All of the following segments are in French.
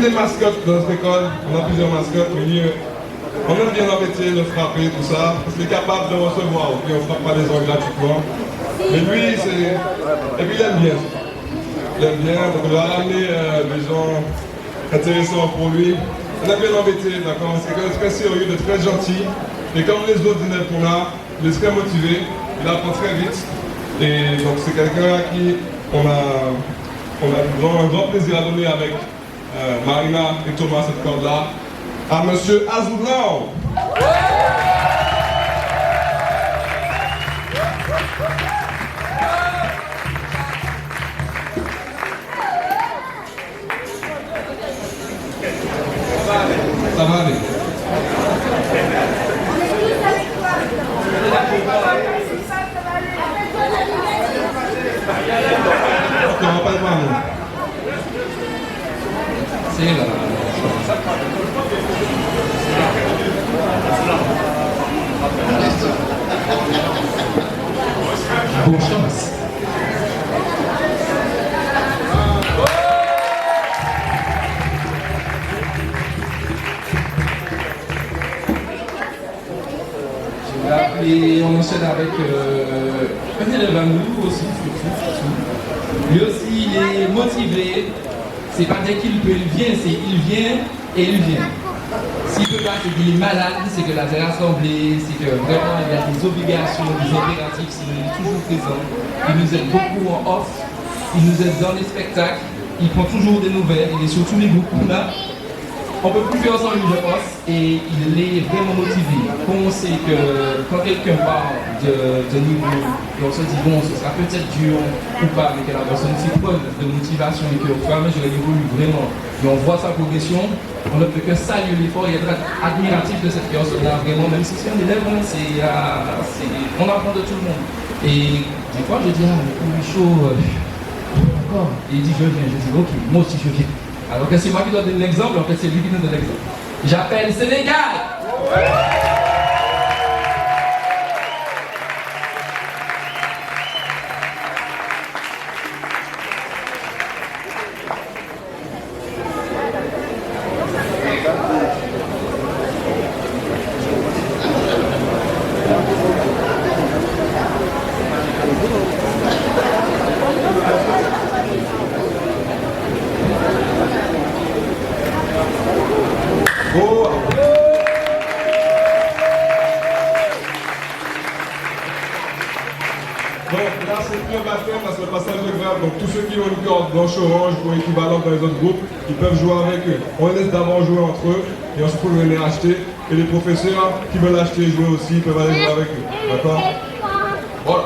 des mascottes dans cette école, on a plusieurs mascottes, mais on aime bien leur métier, le frapper, tout ça, parce qu'il est capable de recevoir, puis on ne frappe pas les gens gratuitement. Mais lui, c'est... Et puis il aime bien. Il aime bien, donc on va ramener des gens intéressants pour lui. On aime bien leur métier, d'accord? C'est quelqu'un de très sérieux, de très gentil. Et comme les autres élèves qu'on a, il est très motivé, il apprend très vite. Et donc c'est quelqu'un à qui on a vraiment un grand plaisir à donner avec Marina et Thomas cette corde-là. À Monsieur Azoulao. Ça va aller. Ok, on va pas le voir, nous. C'est là. Bonne chance. Et on enchaîne avec un élève à nous aussi, surtout. Lui aussi, il est motivé. C'est pas dès qu'il peut, il vient, c'est il vient et il vient. S'il ne peut pas, c'est qu'il est malade, c'est que la terre assemblée, c'est que vraiment il y a des obligations, des impératifs, sinon il est toujours présent. Il nous aide beaucoup en off, il nous aide dans les spectacles, il prend toujours des nouvelles, il est sur tous les groupes qu'on a. On peut plus faire sans lui, je pense, et il est vraiment motivé. On sait que quand quelqu'un parle de niveau, on se dit bon, ce sera peut-être dur ou pas, mais que la personne s'y preuve de motivation et qu'au fur et à mesure elle évolue vraiment. Et on voit sa progression, on ne peut que saluer l'effort et être admiratif de cette personne-là, vraiment, même si c'est un élève, on apprend de tout le monde. Et des fois, je dis, ah, mais chaud, d'accord. Et il dit, je viens, je dis, ok, moi aussi je viens. Alors que c'est moi qui dois donner l'exemple, en fait c'est lui qui nous donne l'exemple. J'appelle Sénégal. Parce que le passage de grave, donc tous ceux qui ont une corde blanche-orange ou équivalente dans les autres groupes, ils peuvent jouer avec eux. On les laisse d'abord jouer entre eux et ensuite on les acheter. Et les professeurs qui veulent acheter et jouer aussi, ils peuvent aller jouer avec eux. D'accord? Voilà.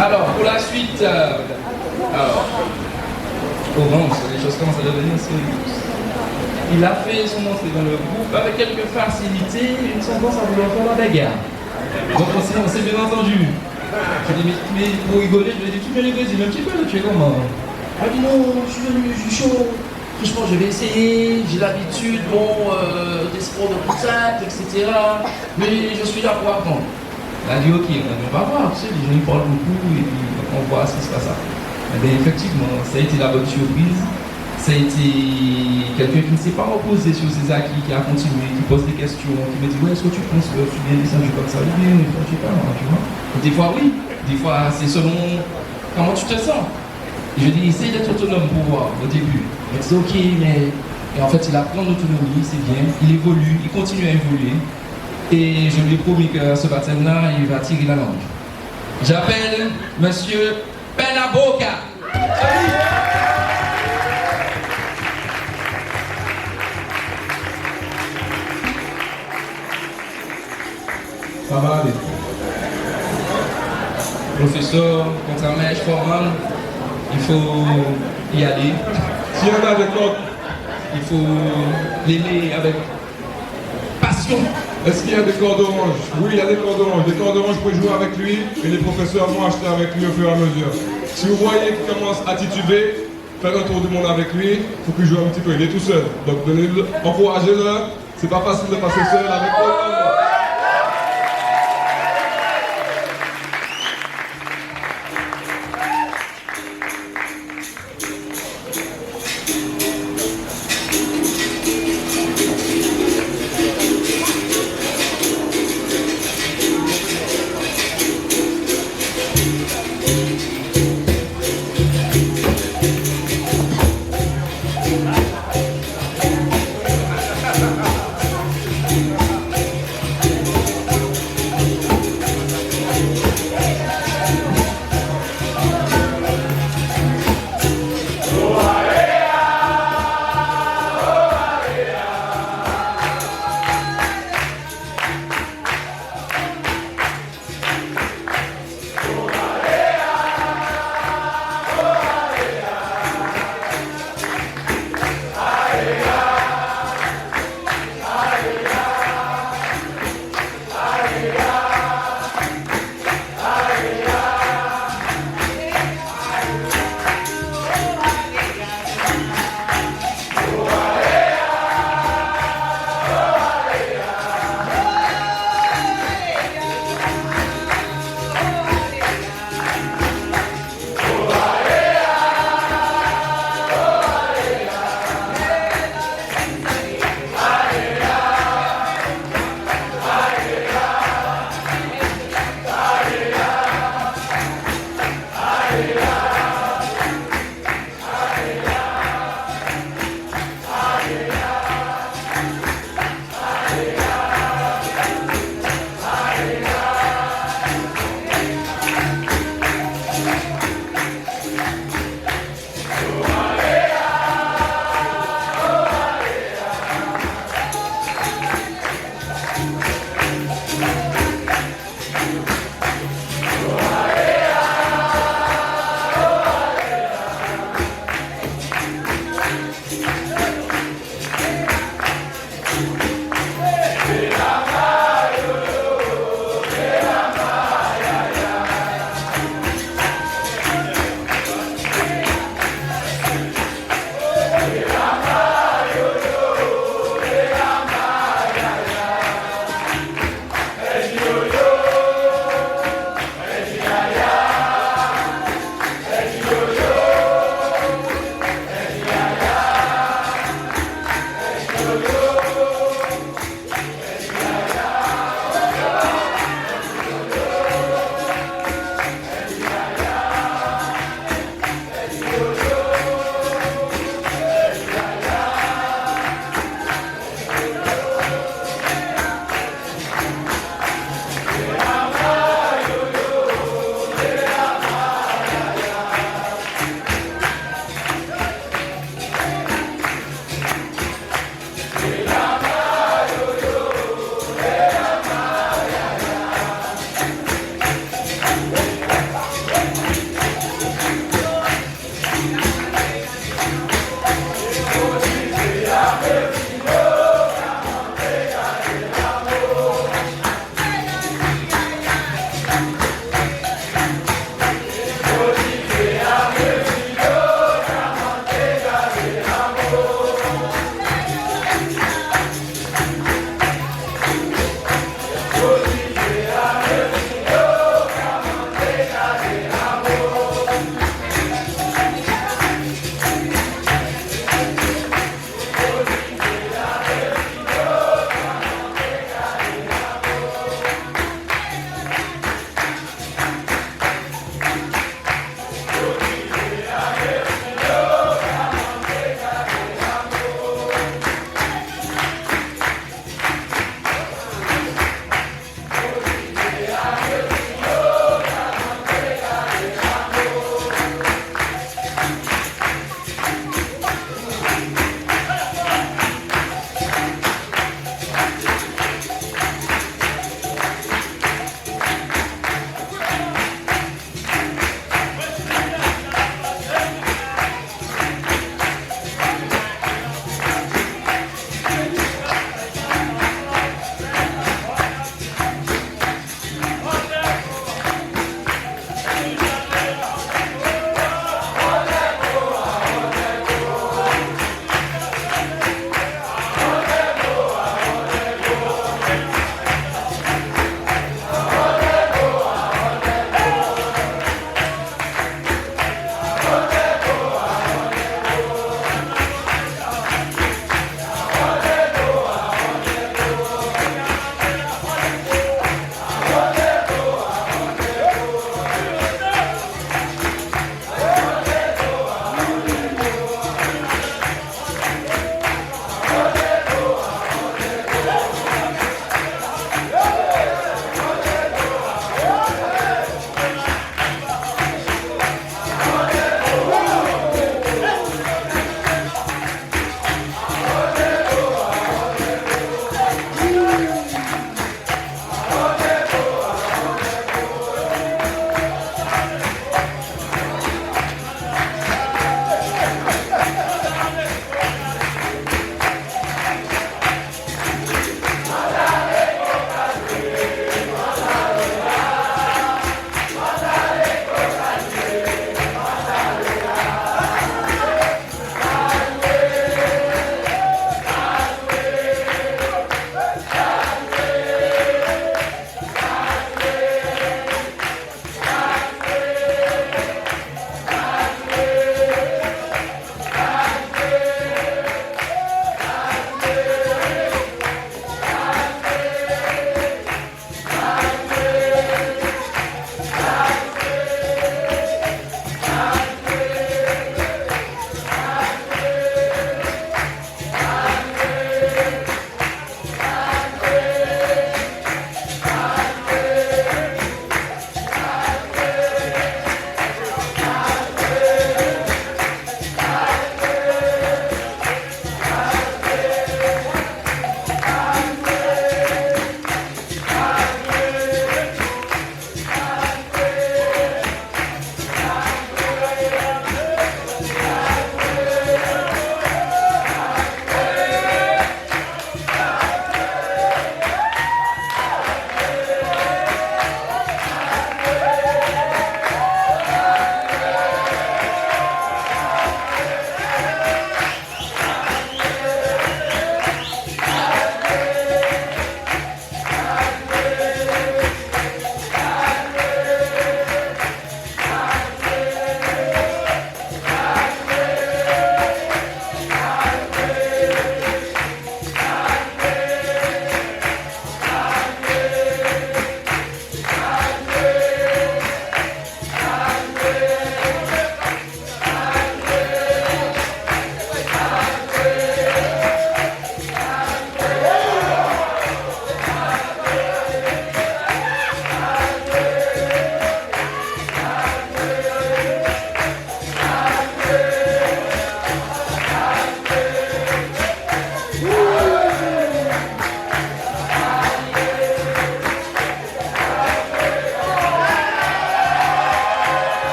Alors, pour la suite, Orange, les choses commencent à devenir sérieuses. Il a fait son entrée dans le groupe avec quelques facilités, une tendance à vouloir faire la bagarre. Donc on s'est bien entendu. Je lui ai dit, mais pour rigoler, je lui ai dit, tu peux rigoler, dis-moi un petit peu, tu es comment? Elle a dit, non, je suis venu, je suis chaud. Franchement, je vais essayer, j'ai l'habitude, des sports de contact, etc. Mais je suis là pour apprendre. Elle a dit, ok, on va voir, tu sais, les gens ils parlent beaucoup et puis on voit ce qui se passe. Et bien, effectivement, ça a été la bonne surprise. Ça a été quelqu'un qui ne s'est pas reposé sur ses acquis, qui a continué, qui pose des questions, qui me dit, ouais, est-ce que tu penses que je suis bien descendu comme ça? Oui, mais je ne sais pas, tu vois. Des fois, oui. Des fois, c'est selon comment tu te sens. Et je dis, essaye d'être autonome pour voir au début. Il dit, ok, mais. Et en fait, il apprend l'autonomie, c'est bien. Il évolue, il continue à évoluer. Et je lui ai promis que ce baptême-là, il va tirer la langue. J'appelle Monsieur Penaboka. Ça va aller. Professeur, contre-mèche, formal, il faut y aller. S'il y en a des cordes, Il faut l'aimer avec passion. est-ce qu'il y a des cordes oranges? Oui, il y a des cordes oranges. Des cordes oranges, vous pouvez jouer avec lui et les professeurs vont acheter avec lui au fur et à mesure. Si vous voyez qu'il commence à tituber, faites un tour du monde avec lui, il faut qu'il joue un petit peu. Il est tout seul. Donc encouragez-le. C'est pas facile de passer seul avec autant de monde.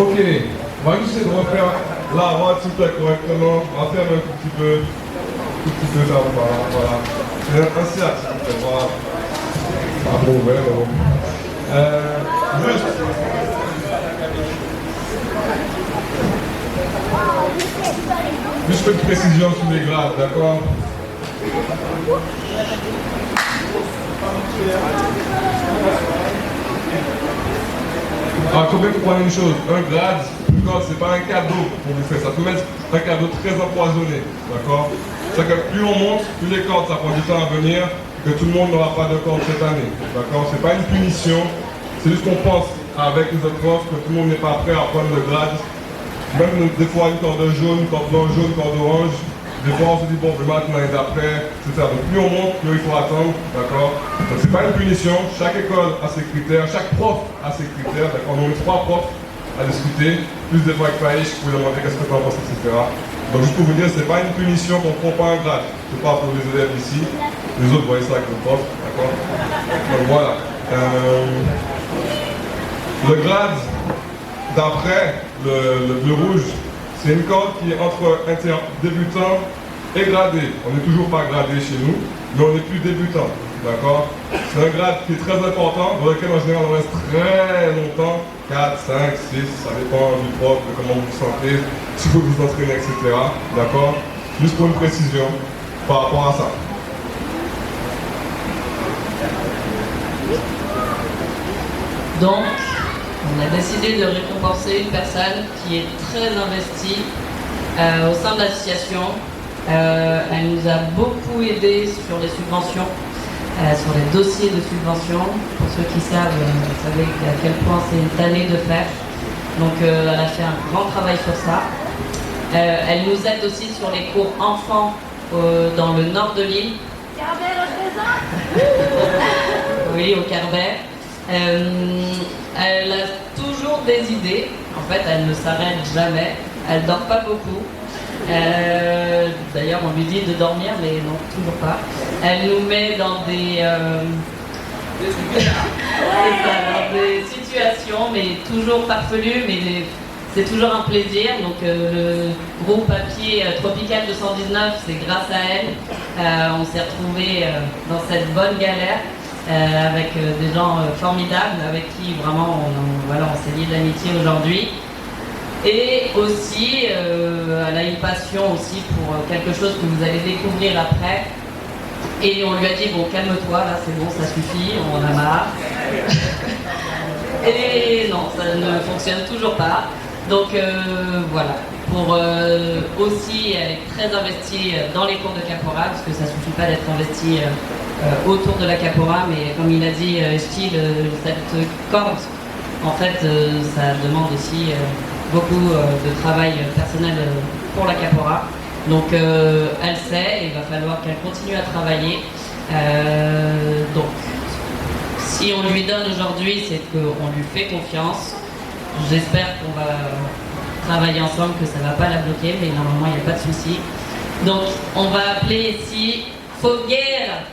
Ok, on va juste essayer de refaire la route s'il te plaît correctement. On va faire un tout petit peu ça, voilà. C'est un cercle s'il te plaît, voilà. Ah bon, ouais, bon. Juste. Juste une précision sur les grades, d'accord? Alors, il faut bien comprendre une chose, un grade, une corde, c'est pas un cadeau qu'on vous fait, ça peut être un cadeau très empoisonné, d'accord? C'est que plus on monte, plus les cordes, ça prend du temps à venir, que tout le monde n'aura pas de corde cette année, d'accord? C'est pas une punition, c'est juste qu'on pense avec les autres profs que tout le monde n'est pas prêt à prendre le grade. Même des fois une corde jaune, corde blanche, jaune, corde orange, des fois on se dit bon, je vais mettre l'année d'après, etc. Donc plus on monte, plus il faut attendre, d'accord? Donc c'est pas une punition, chaque école a ses critères, chaque prof a ses critères, d'accord? On a 3 profs à discuter, plus des fois avec Païch, je peux demander qu'est-ce que tu en penses, etc. Donc juste pour vous dire, c'est pas une punition qu'on prend pas un grade, c'est pas pour les élèves ici, les autres voient ça avec le prof, d'accord? Donc voilà. Le grade, d'après le bleu rouge, c'est une corde qui est entre débutant et gradé. On n'est toujours pas gradé chez nous, mais on n'est plus débutant. D'accord? C'est un grade qui est très important, dans lequel en général on reste très longtemps, 4, 5, 6, ça dépend du prof, de comment vous vous sentez, si vous vous entraînez, etc. D'accord? Juste pour une précision par rapport à ça. Donc, on a décidé de récompenser une personne qui est très investie au sein de l'association. Elle nous a beaucoup aidé sur les subventions, sur les dossiers de subventions. Pour ceux qui savent, vous savez à quel point c'est une tannée de faire. Donc elle a fait un grand travail sur ça. Elle nous aide aussi sur les cours enfants dans le nord de l'île. Carbet représente. Oui, au Carbet. Elle a toujours des idées. En fait, elle ne s'arrête jamais. Elle dort pas beaucoup. D'ailleurs, on lui dit de dormir, mais non, toujours pas. Elle nous met dans des dans des situations, mais toujours farfelues, mais c'est toujours un plaisir. Donc, le groupe papier Tropical 219, c'est grâce à elle. On s'est retrouvés dans cette bonne galère. Avec des gens formidables avec qui vraiment on s'est lié d'amitié aujourd'hui. Et aussi, elle a une passion aussi pour quelque chose que vous allez découvrir après. Et on lui a dit, bon, calme-toi, là c'est bon, ça suffit, on en a marre. Et non, ça ne fonctionne toujours pas. Donc voilà, pour aussi, elle est très investie dans les cours de caporal, parce que ça ne suffit pas d'être investi autour de la capora, mais comme il a dit Steve, cette corde, en fait, ça demande aussi beaucoup de travail personnel pour la capora. Donc elle sait, il va falloir qu'elle continue à travailler. Donc, si on lui donne aujourd'hui, c'est qu'on lui fait confiance. J'espère qu'on va travailler ensemble, que ça ne va pas la bloquer, mais normalement il n'y a pas de souci. Donc on va appeler ici Foguerre.